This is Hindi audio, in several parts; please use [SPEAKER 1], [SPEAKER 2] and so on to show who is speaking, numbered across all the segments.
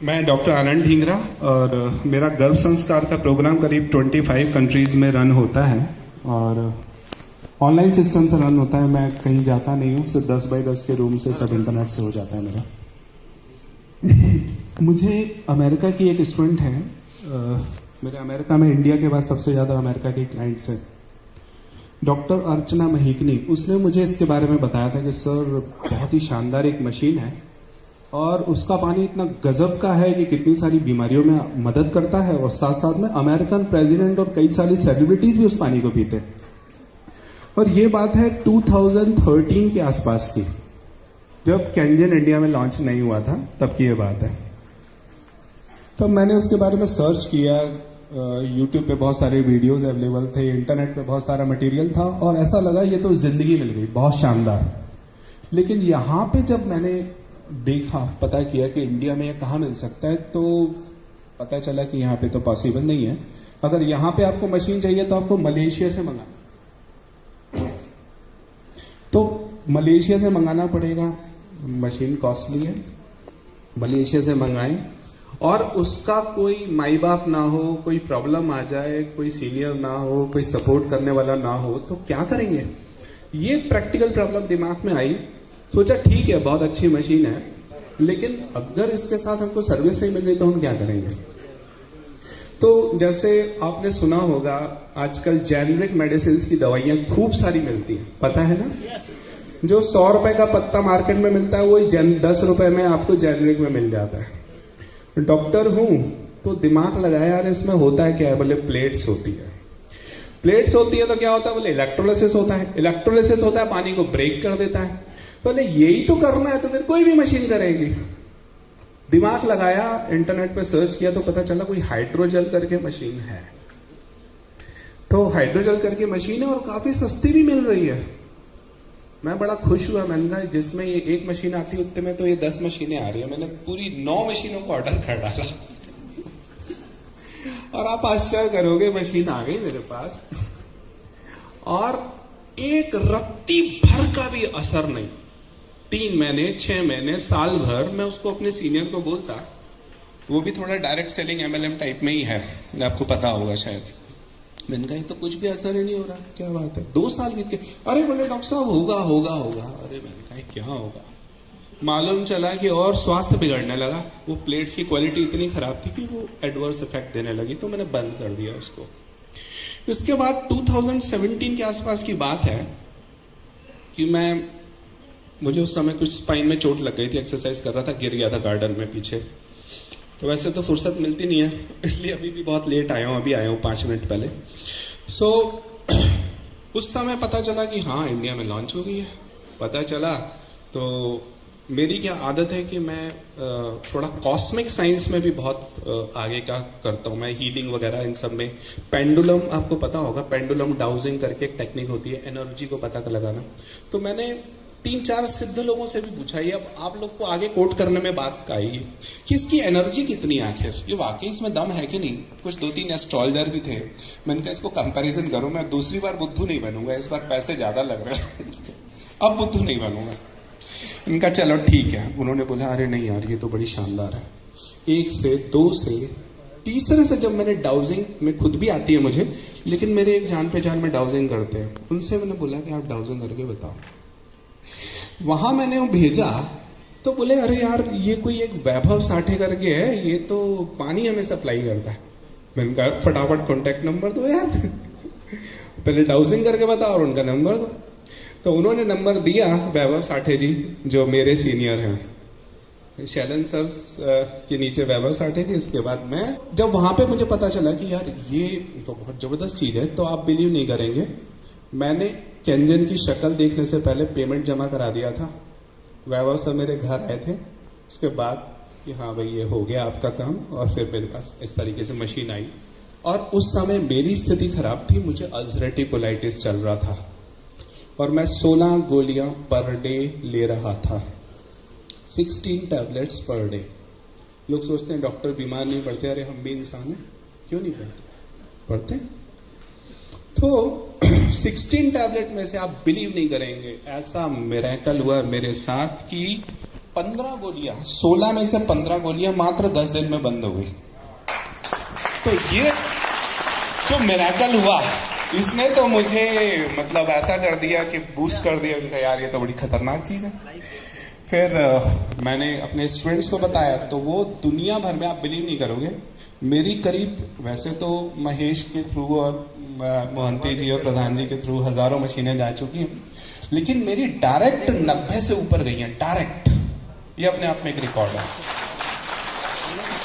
[SPEAKER 1] मैं डॉक्टर आनंद ढींगरा और मेरा गर्भ संस्कार का प्रोग्राम करीब 25 कंट्रीज में रन होता है और ऑनलाइन सिस्टम से रन होता है। मैं कहीं जाता नहीं हूँ, सिर्फ 10 बाई 10 के रूम से सब इंटरनेट से हो जाता है मेरा। मुझे अमेरिका की एक स्टूडेंट है, मेरे अमेरिका में इंडिया के बाद सबसे ज़्यादा अमेरिका के क्लाइंट्स है, डॉक्टर अर्चना महिकनी। उसने मुझे इसके बारे में बताया था कि सर बहुत ही शानदार एक मशीन है और उसका पानी इतना गजब का है कि कितनी सारी बीमारियों में मदद करता है और साथ साथ में अमेरिकन प्रेसिडेंट और कई सारी सेलिब्रिटीज भी उस पानी को पीते हैं। और ये बात है 2013 के आसपास की, जब कैंजन इंडिया में लॉन्च नहीं हुआ था, तब की ये बात है। तब मैंने उसके बारे में सर्च किया, यूट्यूब पे बहुत सारे वीडियोस अवेलेबल थे, इंटरनेट पे बहुत सारा मटेरियल था और ऐसा लगा ये तो जिंदगी मिल गई, बहुत शानदार। लेकिन यहाँ पे जब मैंने देखा, पता किया कि इंडिया में ये कहाँ मिल सकता है, तो पता चला कि यहाँ पे तो पॉसिबल नहीं है। अगर यहाँ पे आपको मशीन चाहिए तो आपको मलेशिया से मंगाना, तो मलेशिया से मंगाना पड़ेगा। मशीन कॉस्टली है, मलेशिया से मंगाएं और उसका कोई माई बाप ना हो, कोई प्रॉब्लम आ जाए, कोई सीनियर ना हो, कोई सपोर्ट करने वाला ना हो, तो क्या करेंगे? ये प्रैक्टिकल प्रॉब्लम दिमाग में आई। सोचा ठीक है, बहुत अच्छी मशीन है, लेकिन अगर इसके साथ हमको सर्विस नहीं मिल रही तो हम क्या करेंगे? तो जैसे आपने सुना होगा, आजकल जेनरिक मेडिसिन की दवाइयां खूब सारी मिलती हैं, पता है ना? जो 100 रुपए का पत्ता मार्केट में मिलता है, वही 10 रुपए में आपको जेनरिक में मिल जाता है। डॉक्टर हूं तो दिमाग लगाया, यार इसमें होता है क्या है? बोले प्लेट्स होती है। प्लेट्स होती है तो क्या होता है? बोले इलेक्ट्रोलिसिस होता है। इलेक्ट्रोलिसिस होता है, पानी को ब्रेक कर देता है। बोले यही तो करना है तो फिर कोई भी मशीन करेगी। दिमाग लगाया, इंटरनेट पे सर्च किया तो पता चला कोई हाइड्रोजेल करके मशीन है। तो हाइड्रोजेल करके मशीन है और काफी सस्ती भी मिल रही है। मैं बड़ा खुश हुआ, मैंने कहा जिसमें ये एक मशीन आती है उतने में तो ये 10 मशीनें आ रही है। मैंने पूरी 9 मशीनों को ऑर्डर कर डाला और आप आश्चर्य करोगे, मशीन आ गई मेरे पास और एक रत्ती भर का भी असर नहीं। 3 महीने, 6 महीने, साल भर मैं उसको अपने सीनियर को बोलता, वो भी थोड़ा डायरेक्ट सेलिंग MLM टाइप में ही है, आपको पता होगा शायद। मैंने कहा तो कुछ भी असर ही नहीं हो रहा, क्या बात है? 2 साल बीत गए। अरे बोले डॉक्टर साहब होगा होगा होगा। अरे मैंने कहा क्या होगा? मालूम चला कि और स्वास्थ्य बिगड़ने लगा। वो प्लेट्स की क्वालिटी इतनी खराब थी कि वो एडवर्स इफेक्ट देने लगी, तो मैंने बंद कर दिया उसको। उसके बाद 2017 के आसपास की बात है कि मुझे उस समय कुछ स्पाइन में चोट लग गई थी, एक्सरसाइज कर रहा था, गिर गया था गार्डन में पीछे। तो वैसे तो फुर्सत मिलती नहीं है, इसलिए अभी भी बहुत लेट आया हूँ, अभी आया हूँ 5 मिनट पहले। उस समय पता चला कि हाँ इंडिया में लॉन्च हो गई है। पता चला तो मेरी क्या आदत है कि मैं थोड़ा कॉस्मिक साइंस में भी बहुत आगे का करता हूँ। मैं हीलिंग वगैरह इन सब में, पेंडुलम आपको पता होगा, पेंडुलम डाउजिंग करके एक टेक्निक होती है एनर्जी को पता लगाना। तो मैंने 3-4 सिद्ध लोगों से भी पूछा, ये अब आप लोग को आगे कोट करने में बात आई कि इसकी एनर्जी कितनी है आखिर, ये वाकई इसमें दम है कि नहीं। कुछ 2-3 एस्ट्रोलॉजर भी थे, मैंने कहा इसको कंपैरिजन करूं, मैं दूसरी बार बुद्धू नहीं बनूंगा, इस बार पैसे ज्यादा लग रहे हैं अब बुद्धू नहीं बनूंगा। इनका चलो ठीक है। उन्होंने बोला अरे नहीं यार ये तो बड़ी शानदार है। 1 से 2 से तीसरे से जब मैंने डाउजिंग में, खुद भी आती है मुझे, लेकिन मेरे एक जान पहचान में डाउजिंग करते हैं, उनसे मैंने बोला कि आप डाउजिंग करके बताओ। वहां मैंने वो भेजा तो बोले अरे यार ये कोई एक वैभव साठे करके है, ये तो पानी हमें सप्लाई करता है। मैंने कहा फटाफट कॉन्टेक्ट नंबर दो यार पहले डाउजिंग करके बताओ और उनका नंबर दो। तो उन्होंने नंबर दिया, वैभव साठे जी जो मेरे सीनियर हैं, शैलन सर के नीचे वैभव साठे जी। इसके बाद मैं जब वहां पे मुझे पता चला कि यार ये तो बहुत जबरदस्त चीज है, तो आप बिलीव नहीं करेंगे, मैंने कैंजन की शक्ल देखने से पहले पेमेंट जमा करा दिया था। वैभव सर मेरे घर आए थे उसके बाद कि हाँ भाई ये हो गया आपका काम, और फिर मेरे पास इस तरीके से मशीन आई। और उस समय मेरी स्थिति खराब थी, मुझे अल्सरेटिव कोलाइटिस चल रहा था और मैं 16 गोलियां पर डे ले रहा था, 16 टैबलेट्स पर डे। लोग सोचते हैं डॉक्टर बीमार नहीं पड़ते, अरे हम भी इंसान हैं, क्यों नहीं पड़ते? तो 16 टैबलेट में से आप बिलीव नहीं करेंगे, ऐसा मिरेकल हुआ मेरे साथ कि 15 गोलियां, 16 में से 15 गोलियां मात्र 10 दिन में बंद हो गई। तो ये जो मिरेकल हुआ, इसने तो मुझे मतलब ऐसा कर दिया कि बूस्ट कर दिया कि यार ये तो बड़ी खतरनाक चीज है। फिर मैंने अपने स्टूडेंट्स को बताया, तो वो दुनिया भर में, आप बिलीव नहीं करोगे, मेरी करीब, वैसे तो महेश के थ्रू और मोहंती जी और प्रधान जी के थ्रू हजारों मशीनें जा चुकी हैं, लेकिन मेरी डायरेक्ट 90 से ऊपर गई हैं, डायरेक्ट। ये अपने आप में एक रिकॉर्ड है।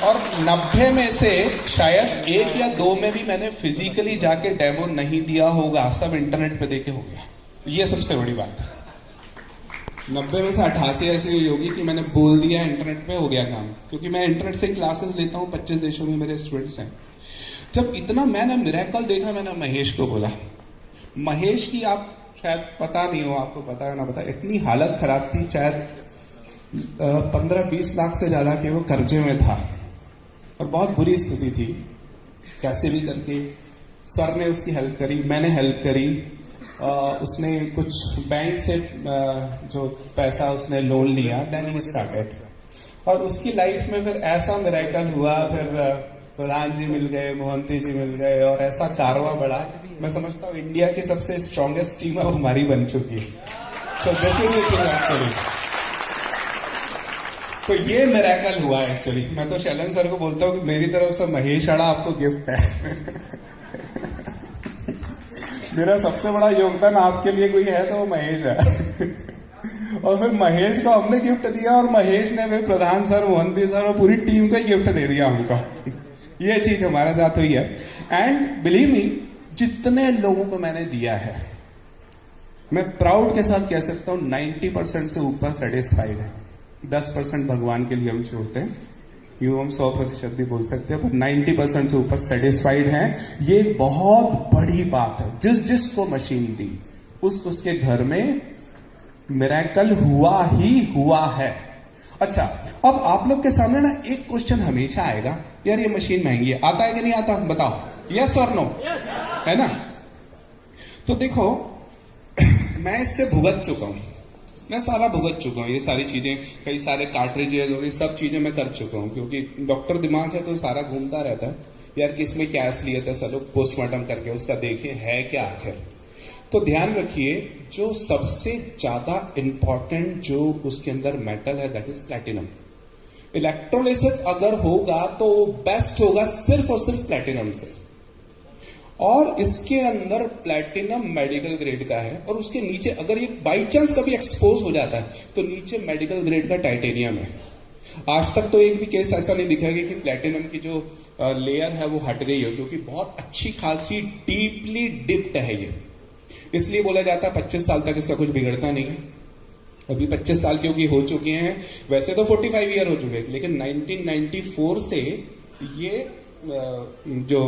[SPEAKER 1] और 90 में से शायद 1 या 2 में भी मैंने फिजिकली जाके डेमो नहीं दिया होगा, सब इंटरनेट पे देके हो गया। ये सबसे बड़ी बात है। 90 में से 88 ऐसी हुई होगी कि मैंने बोल दिया, इंटरनेट पे हो गया काम, क्योंकि मैं इंटरनेट से क्लासेस लेता हूँ, 25 देशों में मेरे स्टूडेंट्स हैं। जब इतना मैंने मिरेकल देखा, मैंने महेश को बोला, महेश की आप शायद पता नहीं हो, आपको पता है ना पता, इतनी हालत खराब थी, शायद 15-20 लाख से ज्यादा के वो कर्जे में था और बहुत बुरी स्थिति थी। कैसे भी करके सर ने उसकी हेल्प करी, मैंने हेल्प करी। उसने कुछ बैंक से जो पैसा उसने लोन लिया, देन ही स्टार्टेड। और उसकी लाइफ में फिर ऐसा मिरेकल हुआ, फिर प्रधान जी मिल गए, मोहंती जी मिल गए, और ऐसा कारवा बढ़ा। मैं समझता हूँ इंडिया की सबसे स्ट्रॉन्गेस्ट टीम अब हमारी बन चुकी है। सो दिस इज एक्चुअली, तो ये मिरेकल हुआ एक्चुअली। मैं तो शैलन सर को बोलता हूँ कि मेरी तरफ से महेश आड़ा आपको गिफ्ट है। मेरा सबसे बड़ा योगदान आपके लिए कोई है तो वो महेश है। और फिर महेश को हमने गिफ्ट दिया, और महेश ने फिर प्रधान सर, मोहंती सर और पूरी टीम को ही गिफ्ट दे दिया हमको। ये चीज हमारे साथ हुई है। एंड बिलीव मी, जितने लोगों को मैंने दिया है, मैं प्राउड के साथ कह सकता हूं 90% से ऊपर सेटिस्फाइड है। 10% भगवान के लिए हम छोड़ते हैं, यूं हम 100% भी बोल सकते हैं, पर 90% से ऊपर सेटिस्फाइड हैं। ये बहुत बड़ी बात है। जिसको मशीन दी, उसके घर में मिरेकल हुआ ही हुआ है। अच्छा, अब आप लोग के सामने ना एक क्वेश्चन हमेशा आएगा, यार ये मशीन महंगी है, आता है कि नहीं आता, बताओ, यस और नो, है ना? तो देखो, मैं इससे भुगत चुका हूं, मैं सारा भुगत चुका हूँ। ये सारी चीजें, कई सारे कार्ट्रिजेज और ये सब चीजें मैं कर चुका हूँ, क्योंकि डॉक्टर दिमाग है तो सारा घूमता रहता है, यार किसमें क्या असलियत है, सब लोग पोस्टमार्टम करके उसका देखें है क्या आखिर। तो ध्यान रखिए, जो सबसे ज्यादा इंपॉर्टेंट जो उसके अंदर मेटल है, दैट इज प्लैटिनम। इलेक्ट्रोलिसिस अगर होगा तो बेस्ट होगा सिर्फ और सिर्फ प्लैटिनम से। और इसके अंदर प्लैटिनम मेडिकल ग्रेड का है, और उसके नीचे अगर ये बाई चांस कभी एक्सपोज हो जाता है तो नीचे मेडिकल ग्रेड का टाइटेनियम है। आज तक तो एक भी केस ऐसा नहीं दिखा कि प्लैटिनम की जो लेयर है वो हट गई हो, क्योंकि बहुत अच्छी खासी डीपली डिप्ड है ये। इसलिए बोला जाता है 25 साल तक इसका कुछ बिगड़ता नहीं है। अभी 25 साल क्योंकि हो चुके हैं, वैसे तो 45 ईयर हो चुके हैं, लेकिन 1994 से ये जो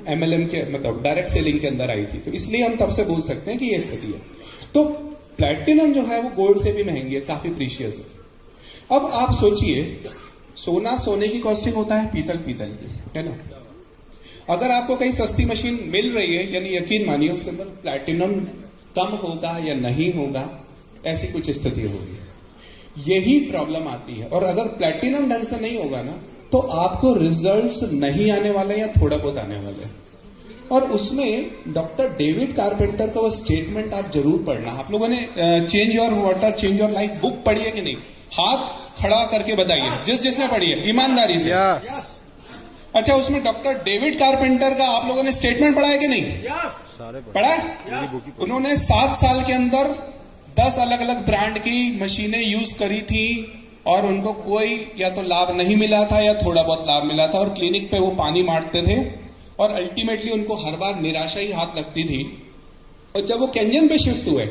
[SPEAKER 1] MLM के मतलब डायरेक्ट सेलिंग के अंदर आई थी, तो इसलिए हम तब से बोल सकते हैं कि ये स्थिति है। तो प्लैटिनम जो है वो गोल्ड से भी महंगी है, काफी प्रीशियस है। अब आप सोचिए, सोना सोने की कॉस्टिंग होता है, पीतल पीतल की, है ना? अगर आपको कहीं सस्ती मशीन मिल रही है, यानी यकीन मानिए उसके अंदर प्लैटिनम कम होगा या नहीं होगा, ऐसी कुछ स्थिति होगी। यही प्रॉब्लम आती है। और अगर प्लैटिनम ढंग से नहीं होगा ना, तो आपको रिजल्ट्स नहीं आने वाले या थोड़ा बहुत आने वाले। और उसमें डॉक्टर डेविड कारपेंटर का वो स्टेटमेंट आप जरूर पढ़ना। आप लोगों ने change your water change your life book पढ़ी है कि नहीं? हाथ खड़ा करके बताइए, जिसने पढ़ी है ईमानदारी से। अच्छा, उसमें डॉक्टर डेविड कारपेंटर का आप लोगों ने स्टेटमेंट पढ़ा है कि नहीं? पढ़ा है? उन्होंने 7 साल के अंदर 10 अलग अलग ब्रांड की मशीनें यूज करी थी, और उनको कोई या तो लाभ नहीं मिला था या थोड़ा बहुत लाभ मिला था, और क्लिनिक पे वो पानी मारते थे, और अल्टीमेटली उनको हर बार निराशा ही हाथ लगती थी। और जब वो केंजन पे शिफ्ट हुए,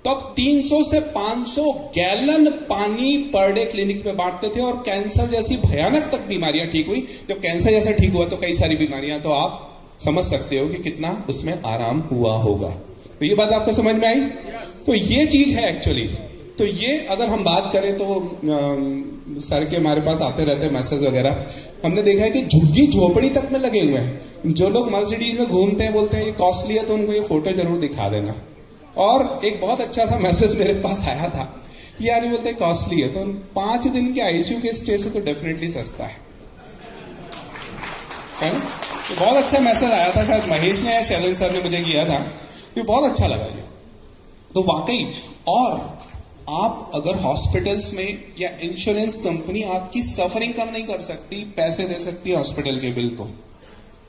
[SPEAKER 1] तब 300 से 500 गैलन पानी पर डे क्लिनिक में बांटते थे, और कैंसर जैसी भयानक तक बीमारियां ठीक हुई। जब कैंसर जैसा ठीक हुआ तो कई सारी बीमारियां, तो आप समझ सकते हो कि कितना उसमें आराम हुआ होगा। तो ये बात आपको समझ में आई? तो ये चीज है एक्चुअली। तो ये अगर हम बात करें तो सर के हमारे पास आते रहते हैं मैसेज वगैरह, हमने देखा है कि झुग्गी झोपड़ी तक में लगे हुए हैं। जो लोग मर्सिडीज में घूमते हैं, बोलते हैं ये कॉस्टली है, तो उनको ये फोटो जरूर दिखा देना। और एक बहुत अच्छा सा मैसेज मेरे पास आया था यार ये बोलते हैं कॉस्टली है, तो 5 दिन के आईसीयू के स्टे से तो डेफिनेटली सस्ता है ना? तो बहुत अच्छा मैसेज आया था, शायद महेश ने या शैलेंद्र सर ने मुझे किया था, ये बहुत अच्छा लगा ये। तो वाकई, और आप अगर हॉस्पिटल्स में या इंश्योरेंस कंपनी आपकी सफरिंग कम नहीं कर सकती, पैसे दे सकती है हॉस्पिटल के बिल को,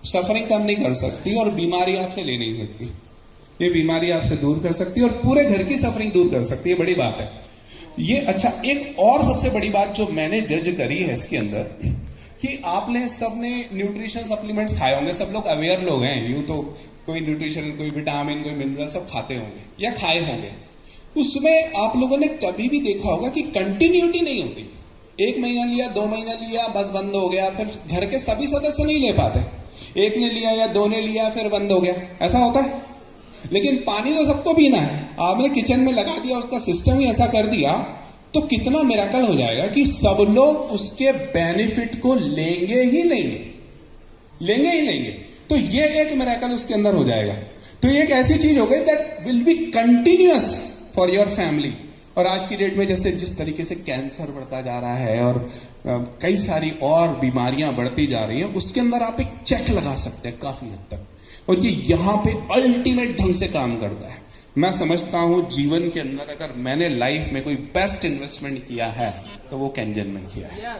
[SPEAKER 1] सफरिंग कम नहीं कर सकती और बीमारी आपसे ले नहीं सकती। ये बीमारी आपसे दूर कर सकती है और पूरे घर की सफरिंग दूर कर सकती है, बड़ी बात है ये। अच्छा, एक और सबसे बड़ी बात जो मैंने जज करी है इसके अंदर, कि आपने सबने न्यूट्रिशन सप्लीमेंट्स खाए होंगे, सब लोग अवेयर लोग हैं, यूं तो कोई न्यूट्रिशन, कोई विटामिन, कोई मिनरल सब खाते होंगे या खाए होंगे। उसमें आप लोगों ने कभी भी देखा होगा कि कंटिन्यूटी नहीं होती। 1 महीना लिया, 2 महीना लिया, बस बंद हो गया, फिर घर के सभी सदस्य नहीं ले पाते। एक ने लिया या 2 ने लिया, फिर बंद हो गया, ऐसा होता है। लेकिन पानी तो सबको पीना है, आपने किचन में लगा दिया, उसका सिस्टम ही ऐसा कर दिया, तो कितना मिरेकल हो जाएगा कि सब लोग उसके बेनिफिट को लेंगे ही लेंगे। तो ये एक मिरेकल उसके अंदर हो जाएगा। तो ये एक ऐसी चीज हो गई that will be continuous for your family. और आज की डेट में जैसे जिस तरीके से कैंसर बढ़ता जा रहा है और कई सारी और बीमारियां बढ़ती जा रही हैं, उसके अंदर आप एक चेक लगा सकते हैं काफी हद तक, और ये यहां पे अल्टीमेट ढंग से काम करता है। मैं समझता हूं जीवन के अंदर अगर मैंने लाइफ में कोई बेस्ट इन्वेस्टमेंट किया है तो वो कैंजन में किया है।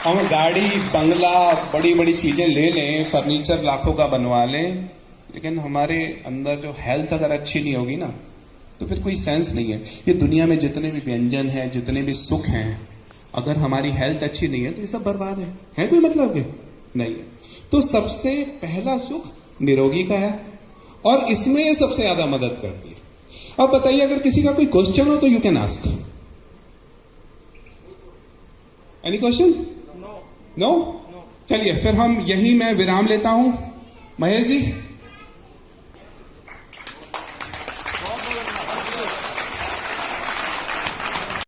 [SPEAKER 1] हम गाड़ी, बंगला, बड़ी बड़ी चीजें ले लें, फर्नीचर लाखों का बनवा लें, लेकिन हमारे अंदर जो हेल्थ अगर अच्छी नहीं होगी ना, तो फिर कोई सेंस नहीं है। ये दुनिया में जितने भी व्यंजन हैं, जितने भी सुख हैं, अगर हमारी हेल्थ अच्छी नहीं है तो ये सब बर्बाद है कोई मतलब के नहीं है। तो सबसे पहला सुख निरोगी का है, और इसमें ये सबसे ज्यादा मदद करती है। अब बताइए, अगर किसी का कोई क्वेश्चन हो तो you can ask. Any question? No? चलिए फिर हम यहीं मैं विराम लेता हूं। महेश जी।